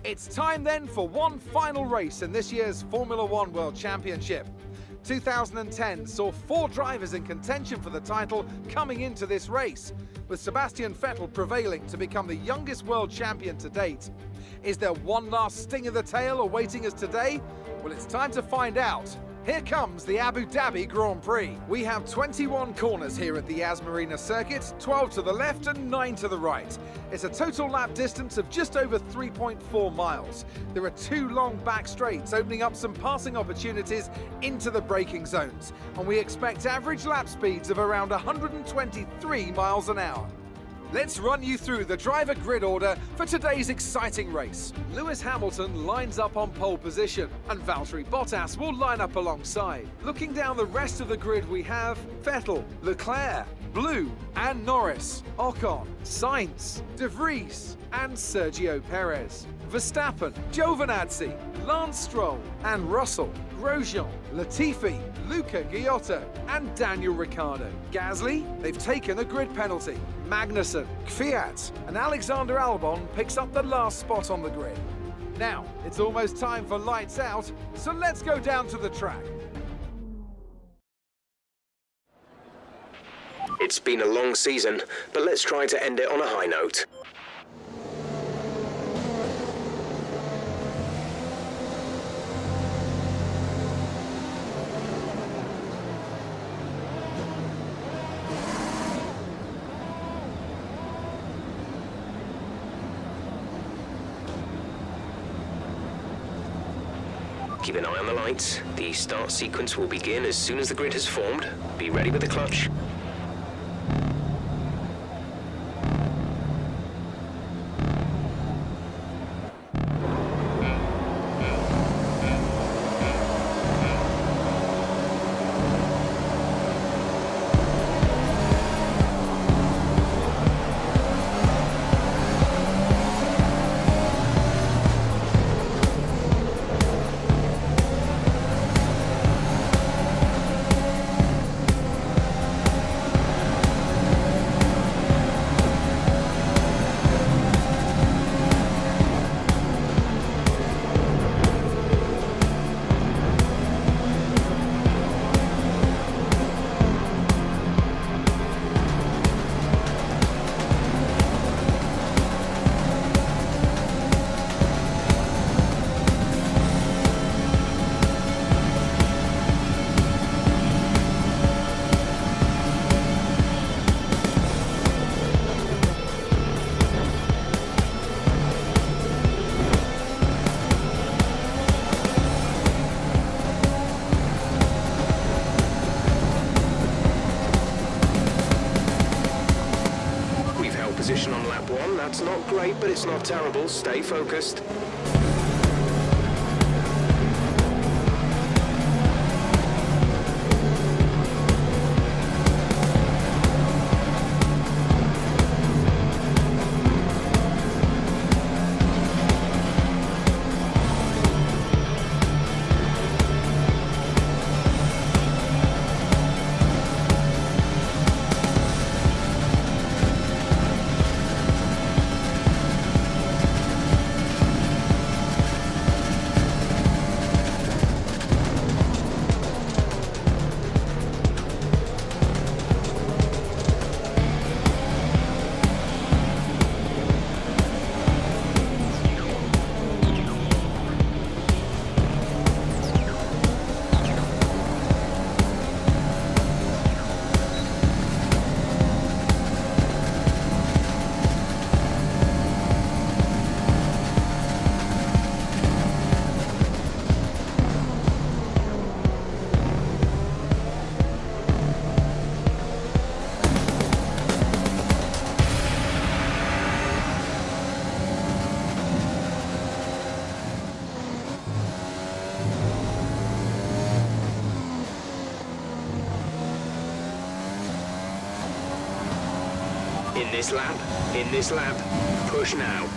It's time then for one final race in this year's Formula One World Championship. 2010 saw 4 drivers in contention for the title coming into this race, with Sebastian Vettel prevailing to become the youngest world champion to date. Is there one last sting of the tail awaiting us today? Well, it's time to find out. Here comes the Abu Dhabi Grand Prix. We have 21 corners here at the Yas Marina circuit, 12 to the left and 9 to the right. It's a total lap distance of just over 3.4 miles. There are 2 long back straights opening up some passing opportunities into the braking zones, and we expect average lap speeds of around 123 miles an hour. Let's run you through the driver grid order for today's exciting race. Lewis Hamilton lines up on pole position, and Valtteri Bottas will line up alongside. Looking down the rest of the grid, we have Vettel, Leclerc, Blue and Norris, Ocon, Sainz, De Vries and Sergio Perez, Verstappen, Giovinazzi, Lance Stroll and Russell, Grosjean, Latifi, Luca Giotto and Daniel Ricciardo. Gasly, they've taken a grid penalty. Magnussen, Kvyat and Alexander Albon picks up the last spot on the grid. Now, it's almost time for lights out, so let's go down to the track. It's been a long season, but let's try to end it on a high note. Keep an eye on the lights. The start sequence will begin as soon as the grid has formed. Be ready with the clutch. Position on lap 1, that's not great, but it's not terrible. Stay focused. In this lap, push now.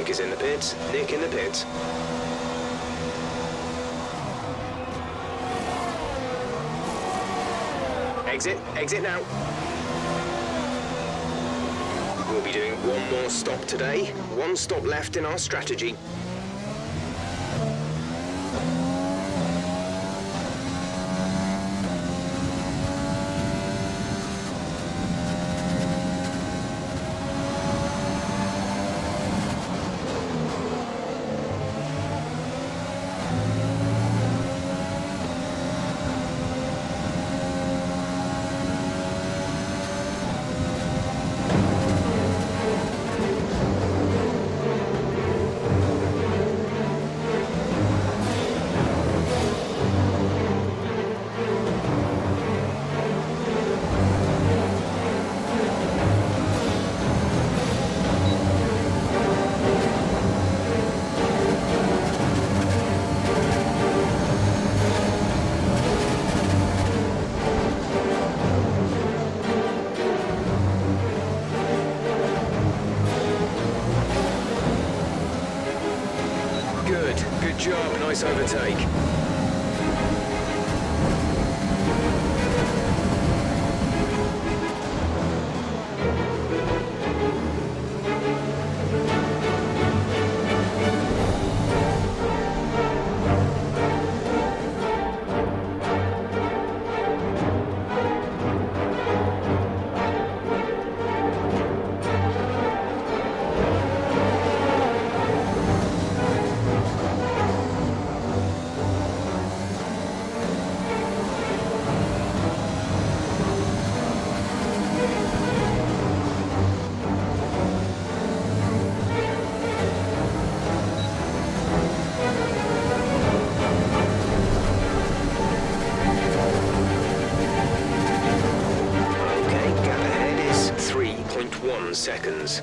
Nick is in the pits. Nick in the pits. Exit. Exit now. We'll be doing one more stop today. One stop left in our strategy. Good job, nice overtake. Seconds.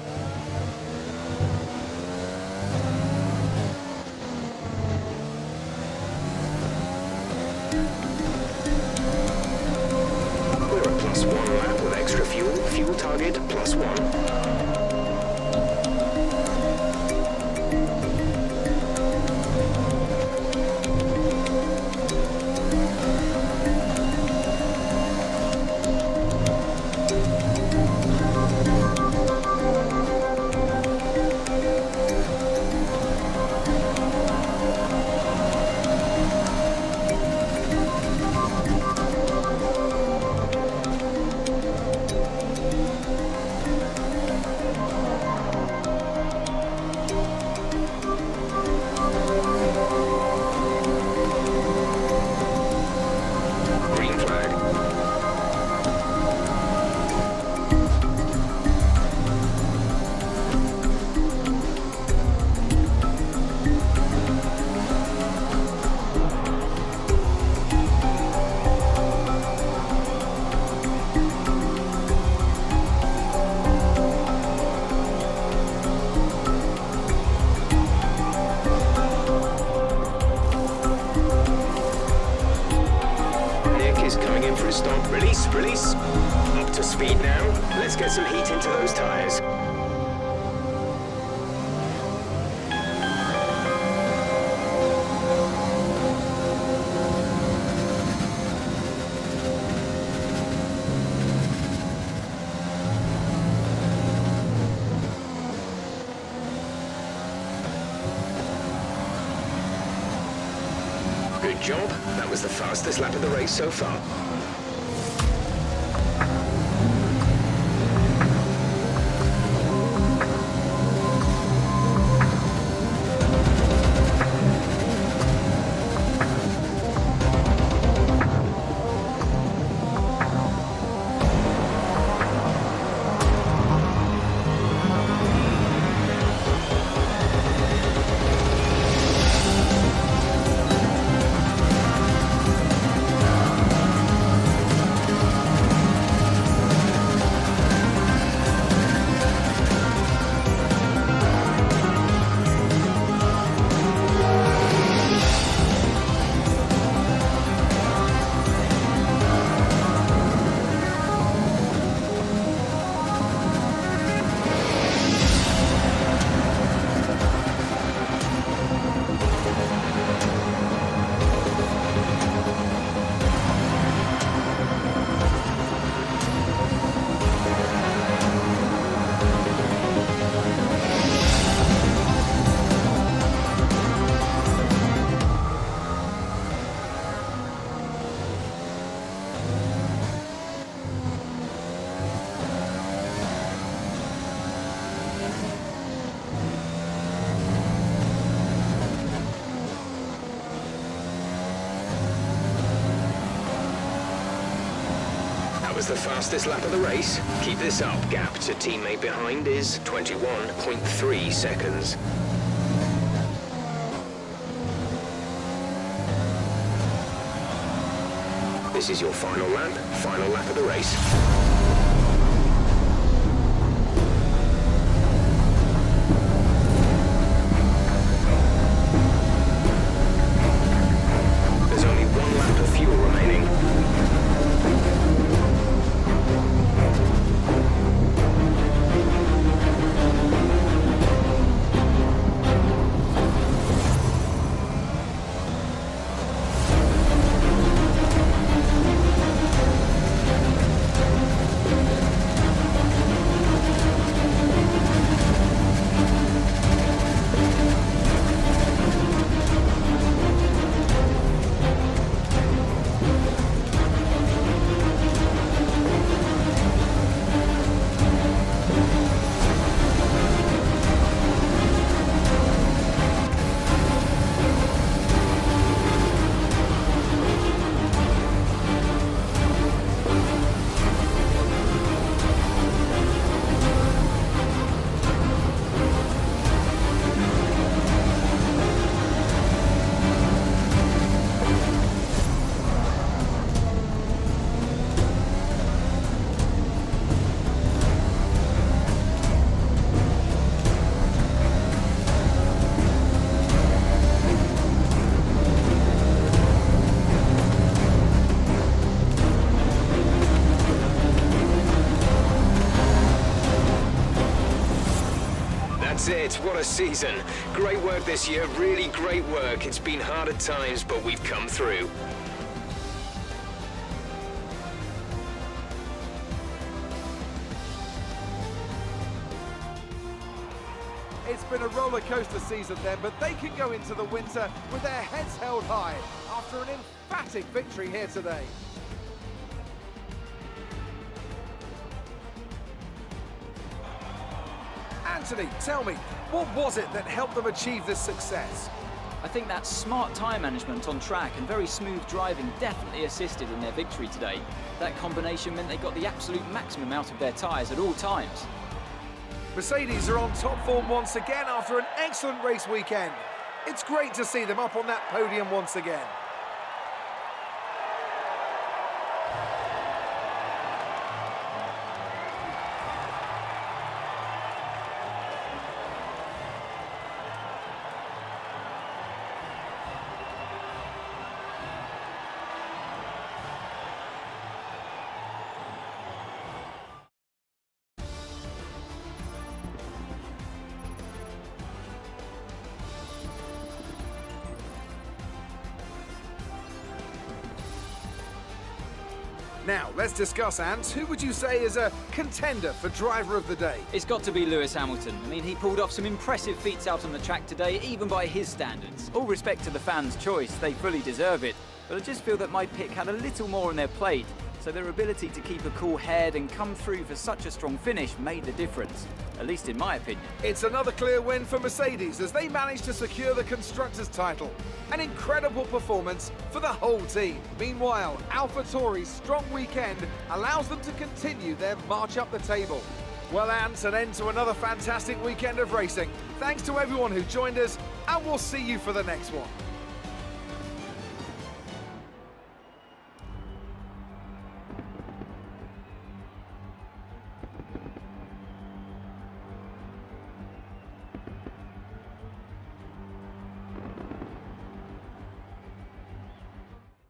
We're at +1 lap with extra fuel. Fuel target +1. Stop, release, release. Up to speed now. Let's get some heat into those tyres. Good job. That was the fastest lap of the race so far. was the fastest lap of the race. Keep this up. Gap to teammate behind is 21.3 seconds. This is your final lap of the race. There's only 1 lap of fuel remaining. That's it, what a season. Great work this year, really great work. It's been hard at times, but we've come through. It's been a roller coaster season then, but they can go into the winter with their heads held high after an emphatic victory here today. Anthony, tell me, what was it that helped them achieve this success? I think that smart tyre management on track and very smooth driving definitely assisted in their victory today. That combination meant they got the absolute maximum out of their tyres at all times. Mercedes are on top form once again after an excellent race weekend. It's great to see them up on that podium once again. Now, let's discuss, Ant. Who would you say is a contender for driver of the day? It's got to be Lewis Hamilton. I mean, he pulled off some impressive feats out on the track today, even by his standards. All respect to the fans' choice, they fully deserve it. But I just feel that my pick had a little more on their plate, so their ability to keep a cool head and come through for such a strong finish made the difference, at least in my opinion. It's another clear win for Mercedes as they managed to secure the Constructors' title. An incredible performance for the whole team. Meanwhile, AlphaTauri's strong weekend allows them to continue their march up the table. Well, Ant, an end to another fantastic weekend of racing. Thanks to everyone who joined us, and we'll see you for the next one.